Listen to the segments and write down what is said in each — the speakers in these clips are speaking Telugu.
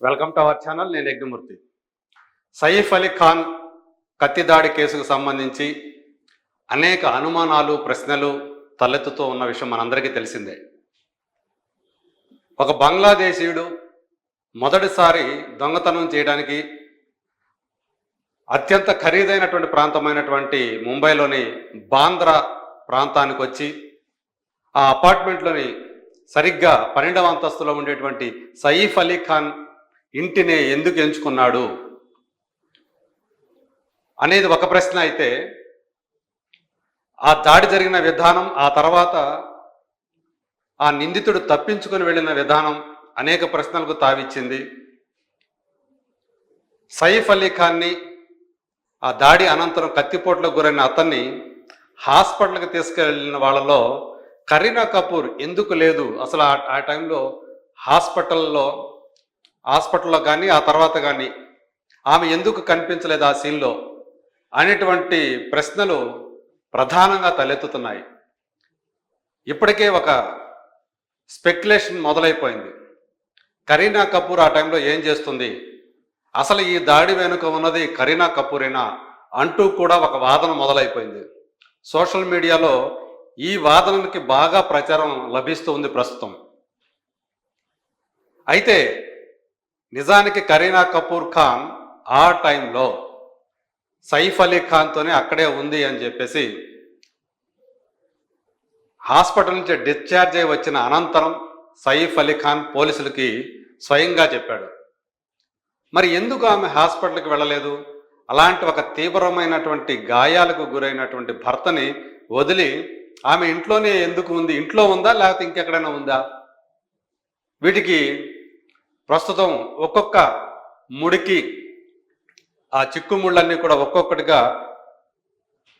Welcome to our channel. నేను యజ్ఞమూర్తి. సయీఫ్ అలీ ఖాన్ కత్తిదాడి కేసుకు సంబంధించి అనేక అనుమానాలు, ప్రశ్నలు తలెత్తుతూ ఉన్న విషయం మనందరికీ తెలిసిందే. ఒక బంగ్లాదేశీయుడు మొదటిసారి దొంగతనం చేయడానికి అత్యంత ఖరీదైనటువంటి ప్రాంతమైనటువంటి ముంబైలోని బాంద్రా ప్రాంతానికి వచ్చి ఆ అపార్ట్మెంట్లోని సరిగ్గా 12వ అంతస్తులో ఉండేటువంటి సయీఫ్ అలీ ఖాన్ ఇంటిని ఎందుకు ఎంచుకున్నాడు అనేది ఒక ప్రశ్న అయితే, ఆ దాడి జరిగిన విధానం, ఆ తర్వాత ఆ నిందితుడు తప్పించుకొని వెళ్ళిన విధానం అనేక ప్రశ్నలకు తావిచ్చింది. సయీఫ్ అలీ ఖాన్ని ఆ దాడి అనంతరం కత్తిపోట్లకు గురైన అతన్ని హాస్పిటల్కి తీసుకెళ్ళిన వాళ్ళలో కరీనా కపూర్ ఎందుకు లేదు? అసలు ఆ టైంలో హాస్పిటల్లో కానీ ఆ తర్వాత కానీ ఆమె ఎందుకు కనిపించలేదు ఆ సీన్లో అనేటువంటి ప్రశ్నలు ప్రధానంగా తలెత్తుతున్నాయి. ఇప్పటికే ఒక స్పెక్యులేషన్ మొదలైపోయింది. కరీనా కపూర్ ఆ టైంలో ఏం చేస్తుంది, అసలు ఈ దాడి వెనుక ఉన్నది కరీనా కపూరేనా అంటూ కూడా ఒక వాదన మొదలైపోయింది. సోషల్ మీడియాలో ఈ వాదనకి బాగా ప్రచారం లభిస్తూ ఉంది ప్రస్తుతం. అయితే నిజానికి కరీనా కపూర్ ఖాన్ ఆ టైంలో సయీఫ్ అలీ ఖాన్తోనే అక్కడే ఉంది అని చెప్పేసి హాస్పిటల్ నుంచి డిశ్చార్జ్ అయి వచ్చిన అనంతరం సయీఫ్ అలీ ఖాన్ పోలీసులకి స్వయంగా చెప్పాడు. మరి ఎందుకు ఆమె హాస్పిటల్కి వెళ్ళలేదు? అలాంటి ఒక తీవ్రమైనటువంటి గాయాలకు గురైనటువంటి భర్తని వదిలి ఆమె ఇంట్లోనే ఎందుకు ఉంది? ఇంట్లో ఉందా లేకపోతే ఇంకెక్కడైనా ఉందా? వీటికి ప్రస్తుతం ఒక్కొక్క ముడికి ఆ చిక్కుముళ్ళన్నీ కూడా ఒక్కొక్కటిగా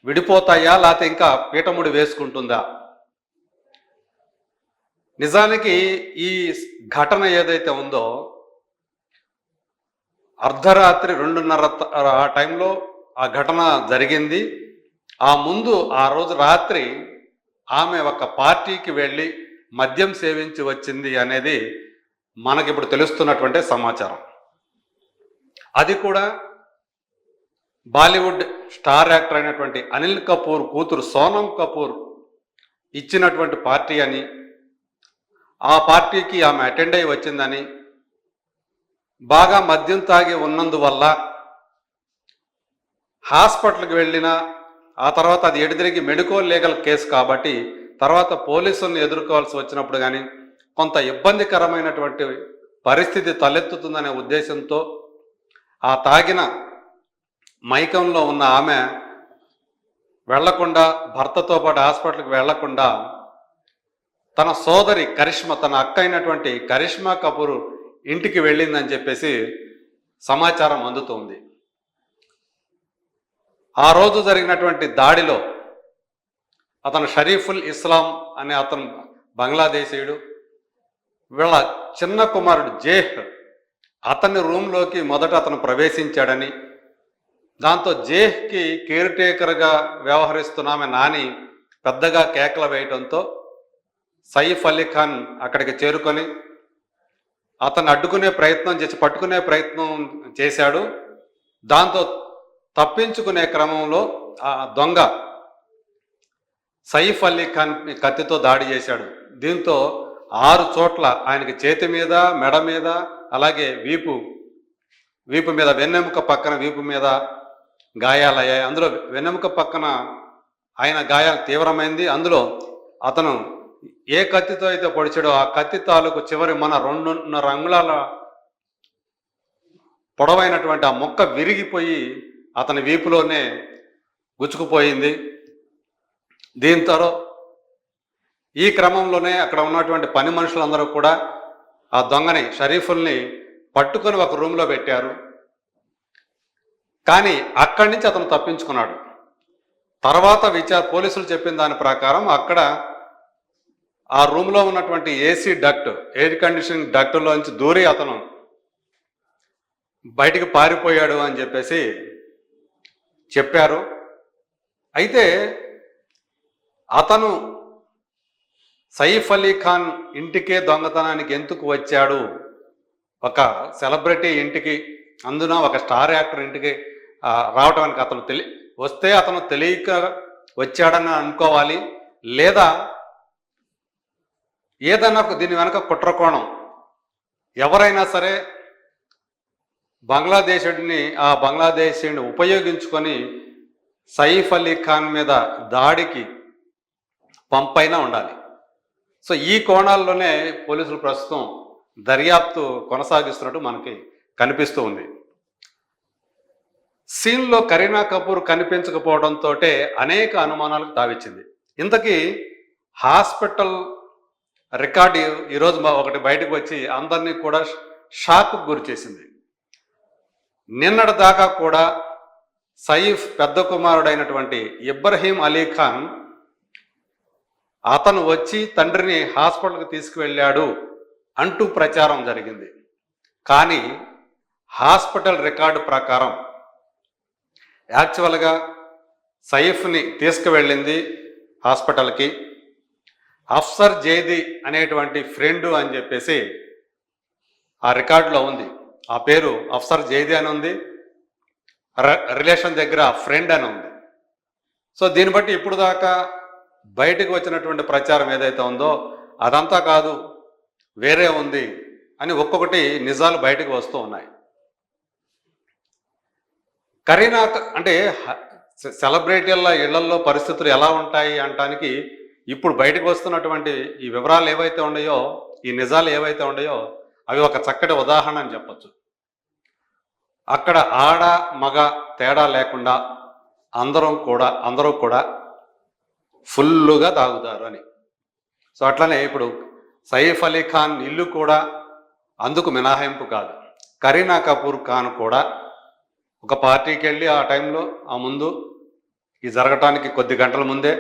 విడిపోతాయా, లేకపోతే ఇంకా పీటముడి వేసుకుంటుందా? నిజానికి ఈ ఘటన ఏదైతే ఉందో, అర్ధరాత్రి 2:30 ఆ టైంలో ఆ ఘటన జరిగింది. ఆ ముందు ఆ రోజు రాత్రి ఆమె ఒక పార్టీకి వెళ్ళి మద్యం సేవించి వచ్చింది అనేది మనకిప్పుడు తెలుస్తున్నటువంటి సమాచారం. అది కూడా బాలీవుడ్ స్టార్ యాక్టర్ అయినటువంటి అనిల్ కపూర్ కూతురు సోనం కపూర్ ఇచ్చినటువంటి పార్టీ అని, ఆ పార్టీకి ఆమె అటెండ్ అయి వచ్చిందని, బాగా మద్యం తాగి ఉన్నందువల్ల హాస్పిటల్కి వెళ్ళిన ఆ తర్వాత అది ఎడిదిరిగి మెడికల్ లీగల్ కేసు కాబట్టి తర్వాత పోలీసులను ఎదుర్కోవాల్సి వచ్చినప్పుడు కానీ కొంత ఇబ్బందికరమైనటువంటి పరిస్థితి తలెత్తుతుందనే ఉద్దేశంతో ఆ తాగిన మైకంలో ఉన్న ఆమె వెళ్లకుండా, భర్తతో పాటు హాస్పిటల్కి వెళ్లకుండా తన సోదరి కరిష్మా, తన అక్క అయినటువంటి కరిష్మా కపూర్ ఇంటికి వెళ్ళిందని చెప్పేసి సమాచారం అందుతోంది. ఆ రోజు జరిగినటువంటి దాడిలో అతను షరీఫుల్ ఇస్లాం అనే అతను బంగ్లాదేశీయుడు, వీళ్ళ చిన్న కుమారుడు జేహ్ అతని రూమ్లోకి మొదట అతను ప్రవేశించాడని, దాంతో జేహ్కి కేర్ టేకర్గా వ్యవహరిస్తున్నామె నాని పెద్దగా కేకలు వేయడంతో సయీఫ్ అలీ ఖాన్ అక్కడికి చేరుకొని అతన్ని అడ్డుకునే ప్రయత్నం చేసి పట్టుకునే ప్రయత్నం చేశాడు. దాంతో తప్పించుకునే క్రమంలో ఆ దొంగ సయీఫ్ అలీ ఖాన్ కత్తితో దాడి చేశాడు. దీంతో 6 చోట్ల ఆయనకి చేతి మీద, మెడ మీద, అలాగే వీపు మీద, వెన్నెముక పక్కన వీపు మీద గాయాలయ్యాయి. అందులో వెన్నెముక పక్కన ఆయన గాయాలు తీవ్రమైంది. అందులో అతను ఏ కత్తితో అయితే పొడిచాడో ఆ కత్తి తాలూకు చివరి మన 2.5 అంగుళాల పొడవైనటువంటి ఆ మొక్క విరిగిపోయి అతని వీపులోనే గుచ్చుకుపోయింది. దీంతో ఈ క్రమంలోనే అక్కడ ఉన్నటువంటి పని మనుషులందరూ కూడా ఆ దొంగని, షరీఫుల్ని పట్టుకొని ఒక రూమ్లో పెట్టారు. కానీ అక్కడి నుంచి అతను తప్పించుకున్నాడు. తర్వాత పోలీసులు చెప్పిన దాని ప్రకారం అక్కడ ఆ రూమ్లో ఉన్నటువంటి ఏసీ డక్ట్, ఎయిర్ కండిషనింగ్ డక్ట్లోంచి దూరి అతను బయటికి పారిపోయాడు అని చెప్పేసి చెప్పారు. అయితే అతను సయీఫ్ అలీ ఖాన్ ఇంటికే దొంగతనానికి ఎందుకు వచ్చాడు? ఒక సెలబ్రిటీ ఇంటికి, అందున ఒక స్టార్ యాక్టర్ ఇంటికి రావటానికి వస్తే అతను తెలియక వచ్చాడని అనుకోవాలి, లేదా ఏదైనా దీని వెనక కుట్రకోణం. ఎవరైనా సరే బంగ్లాదేశీయుడిని ఉపయోగించుకొని సైఫ్ అలీ ఖాన్ మీద దాడికి పంపైనా ఉండాలి. సో ఈ కోణాల్లోనే పోలీసులు ప్రస్తుతం దర్యాప్తు కొనసాగిస్తున్నట్టు మనకి కనిపిస్తూ ఉంది. సీన్లో కరీనా కపూర్ కనిపించకపోవడంతో అనేక అనుమానాలకు తావిచ్చింది. ఇంతకీ హాస్పిటల్ రికార్డు ఈరోజు ఒకటి బయటకు వచ్చి అందరినీ కూడా షాక్కు గురి చేసింది. నిన్నటి దాకా కూడా సైఫ్ పెద్ద కుమారుడైనటువంటి ఇబ్రహీం అలీ ఖాన్ అతను వచ్చి తండ్రిని హాస్పిటల్కి తీసుకువెళ్ళాడు అంటూ ప్రచారం జరిగింది. కానీ హాస్పిటల్ రికార్డు ప్రకారం యాక్చువల్గా సైఫ్ని తీసుకువెళ్ళింది హాస్పిటల్కి అఫ్సర్ జైదీ అనేటువంటి ఫ్రెండు అని చెప్పేసి ఆ రికార్డులో ఉంది. ఆ పేరు అఫ్సర్ జైదీ అని ఉంది, రిలేషన్ దగ్గర ఫ్రెండ్ అని ఉంది. సో దీన్ని బట్టి ఇప్పుడు దాకా బయటకు వచ్చినటువంటి ప్రచారం ఏదైతే ఉందో అదంతా కాదు, వేరే ఉంది అని ఒక్కొక్కటి నిజాలు బయటకు వస్తూ ఉన్నాయి. కరీనా అంటే సెలబ్రిటీల ఇళ్లలో పరిస్థితులు ఎలా ఉంటాయి అనటానికి ఇప్పుడు బయటకు వస్తున్నటువంటి ఈ వివరాలు ఏవైతే ఉన్నాయో, ఈ నిజాలు ఏవైతే ఉన్నాయో అవి ఒక చక్కటి ఉదాహరణ అని చెప్పచ్చు. అక్కడ ఆడ మగ తేడా లేకుండా అందరూ కూడా ఫుల్లుగా తాగుతారు అని. సో అట్లనే ఇప్పుడు సైఫ్ అలీ ఖాన్ ఇల్లు కూడా అందుకు మినహాయింపు కాదు. కరీనా కపూర్ ఖాన్ కూడా ఒక పార్టీకి వెళ్ళి ఆ టైంలో ముందు ఈ జరగటానికి కొద్ది గంటల ముందే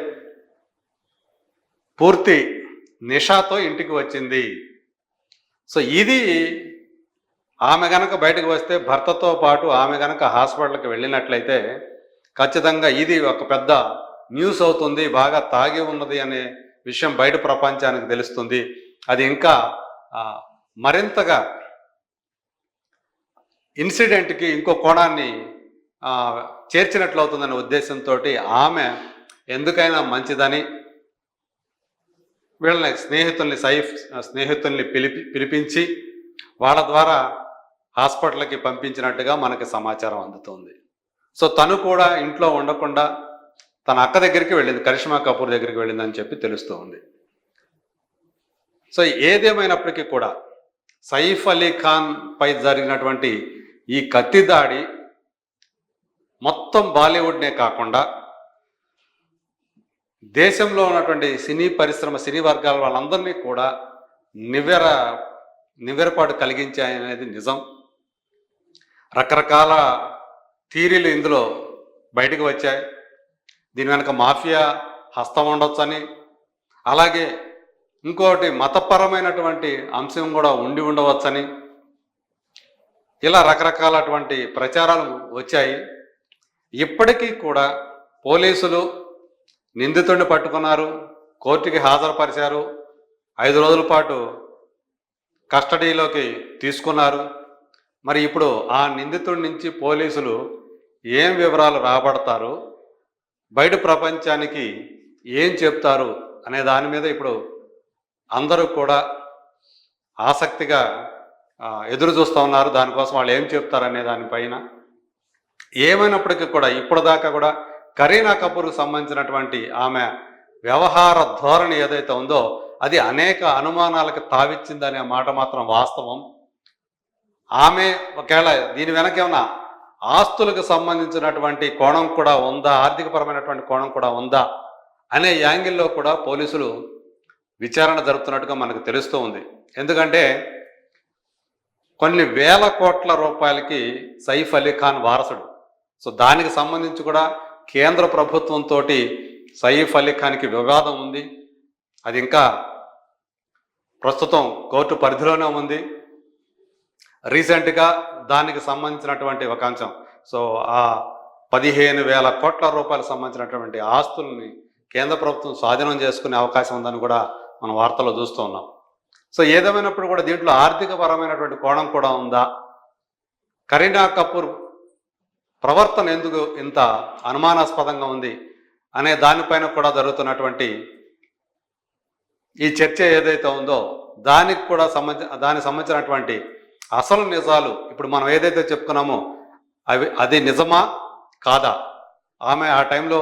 పూర్తి నిషాతో ఇంటికి వచ్చింది. సో ఇది ఆమె గనక బయటకు వస్తే, భర్తతో పాటు ఆమె గనక హాస్పిటల్కి వెళ్ళినట్లయితే ఖచ్చితంగా ఇది ఒక పెద్ద న్యూస్ అవుతుంది. బాగా తాగి ఉన్నది అనే విషయం బయట ప్రపంచానికి తెలుస్తుంది. అది ఇంకా మరింతగా ఇన్సిడెంట్కి ఇంకో కోణాన్ని చేర్చినట్లు అవుతుందనే ఉద్దేశంతో ఆమె ఎందుకైనా మంచిదని వీళ్ళని స్నేహితుల్ని పిలిపించి వాళ్ళ ద్వారా హాస్పిటల్కి పంపించినట్టుగా మనకి సమాచారం అందుతుంది. సో తను కూడా ఇంట్లో ఉండకుండా తన అక్క దగ్గరికి వెళ్ళింది, కరిష్మా కపూర్ దగ్గరికి వెళ్ళిందని చెప్పి తెలుస్తూ ఉంది. సో ఏదేమైనప్పటికీ కూడా సైఫ్ అలీ ఖాన్ పై జరిగినటువంటి ఈ కత్తి దాడి మొత్తం బాలీవుడ్నే కాకుండా దేశంలో ఉన్నటువంటి సినీ వర్గాల వాళ్ళందరినీ కూడా నివ్వెరపాటు కలిగించాయనేది నిజం. రకరకాల థీరీలు ఇందులో బయటకు వచ్చాయి. దీని వెనక మాఫియా హస్తం ఉండొచ్చని, అలాగే ఇంకోటి మతపరమైనటువంటి అంశం కూడా ఉండవచ్చని, ఇలా రకరకాలటువంటి ప్రచారాలు వచ్చాయి. ఇప్పటికీ కూడా పోలీసులు నిందితుడిని పట్టుకున్నారు, కోర్టుకి హాజరుపరిచారు, 5 రోజుల పాటు కస్టడీలోకి తీసుకున్నారు. మరి ఇప్పుడు ఆ నిందితుడి నుంచి పోలీసులు ఏం వివరాలు రాబడతారు, బయట ప్రపంచానికి ఏం చెప్తారు అనే దాని మీద ఇప్పుడు అందరూ కూడా ఆసక్తిగా ఎదురు చూస్తూ ఉన్నారు. దానికోసం వాళ్ళు ఏం చెప్తారనే దానిపైన. ఏమైనప్పటికీ కూడా ఇప్పటిదాకా కూడా కరీనా కపూర్కు సంబంధించినటువంటి ఆమె వ్యవహార ధోరణి ఏదైతే ఉందో అది అనేక అనుమానాలకు తావిచ్చిందనే మాట మాత్రం వాస్తవం. ఆమె ఒకవేళ దీని వెనక ఏమన్నా ఆస్తులకు సంబంధించినటువంటి కోణం కూడా ఉందా, ఆర్థికపరమైనటువంటి కోణం కూడా ఉందా అనే యాంగిల్లో కూడా పోలీసులు విచారణ జరుపుతున్నట్టుగా మనకు తెలుస్తూ ఉంది. ఎందుకంటే కొన్ని వేల కోట్ల రూపాయలకి సైఫ్ అలీ ఖాన్ వారసుడు. సో దానికి సంబంధించి కూడా కేంద్ర ప్రభుత్వంతో సైఫ్ అలీ ఖాన్కి వివాదం ఉంది. అది ఇంకా ప్రస్తుతం కోర్టు పరిధిలోనే ఉంది. రీసెంట్గా దానికి సంబంధించినటువంటి ఒక అంశం, సో ఆ 15,000 కోట్ల రూపాయలకు సంబంధించినటువంటి ఆస్తుల్ని కేంద్ర ప్రభుత్వం స్వాధీనం చేసుకునే అవకాశం ఉందని కూడా మనం వార్తల్లో చూస్తూ ఉన్నాం. సో ఏదేమైనప్పుడు కూడా దీంట్లో ఆర్థికపరమైనటువంటి కోణం కూడా ఉందా, కరీనా కపూర్ ప్రవర్తన ఎందుకు ఇంత అనుమానాస్పదంగా ఉంది అనే దానిపైన కూడా జరుగుతున్నటువంటి ఈ చర్చ ఏదైతే ఉందో దానికి కూడా దానికి సంబంధించినటువంటి అసలు నిజాలు ఇప్పుడు మనం ఏదైతే చెప్పుకున్నామో అది నిజమా కాదా, ఆమె ఆ టైంలో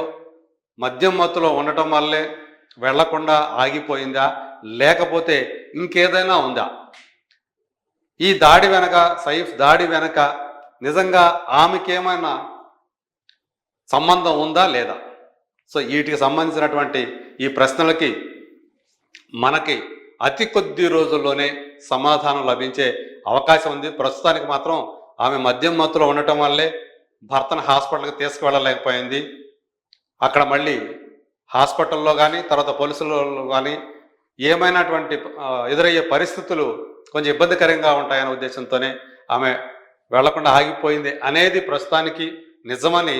మద్యం మత్తులో ఉండటం వల్లే వెళ్లకుండా ఆగిపోయిందా లేకపోతే ఇంకేదైనా ఉందా, ఈ దాడి వెనక సైఫ్ దాడి వెనక నిజంగా ఆమెకేమైనా సంబంధం ఉందా లేదా. సో వీటికి సంబంధించినటువంటి ఈ ప్రశ్నలకి మనకి అతి కొద్ది రోజుల్లోనే సమాధానం లభించే అవకాశం ఉంది. ప్రస్తుతానికి మాత్రం ఆమె మద్యం మత్తులో ఉండటం వల్లే భర్తను హాస్పిటల్కి తీసుకువెళ్ళలేకపోయింది. అక్కడ మళ్ళీ హాస్పిటల్లో కానీ తర్వాత పోలీసులలో కానీ ఏమైనటువంటి ఎదురయ్యే పరిస్థితులు కొంచెం ఇబ్బందికరంగా ఉంటాయనే ఉద్దేశంతోనే ఆమె వెళ్లకుండా ఆగిపోయింది అనేది ప్రస్తుతానికి నిజమని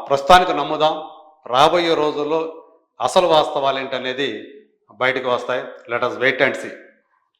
ప్రస్తుతానికి నమ్ముదాం. రాబోయే రోజుల్లో అసలు వాస్తవాలు ఏంటనేది బయటకు వస్తాయి. Let us wait and see.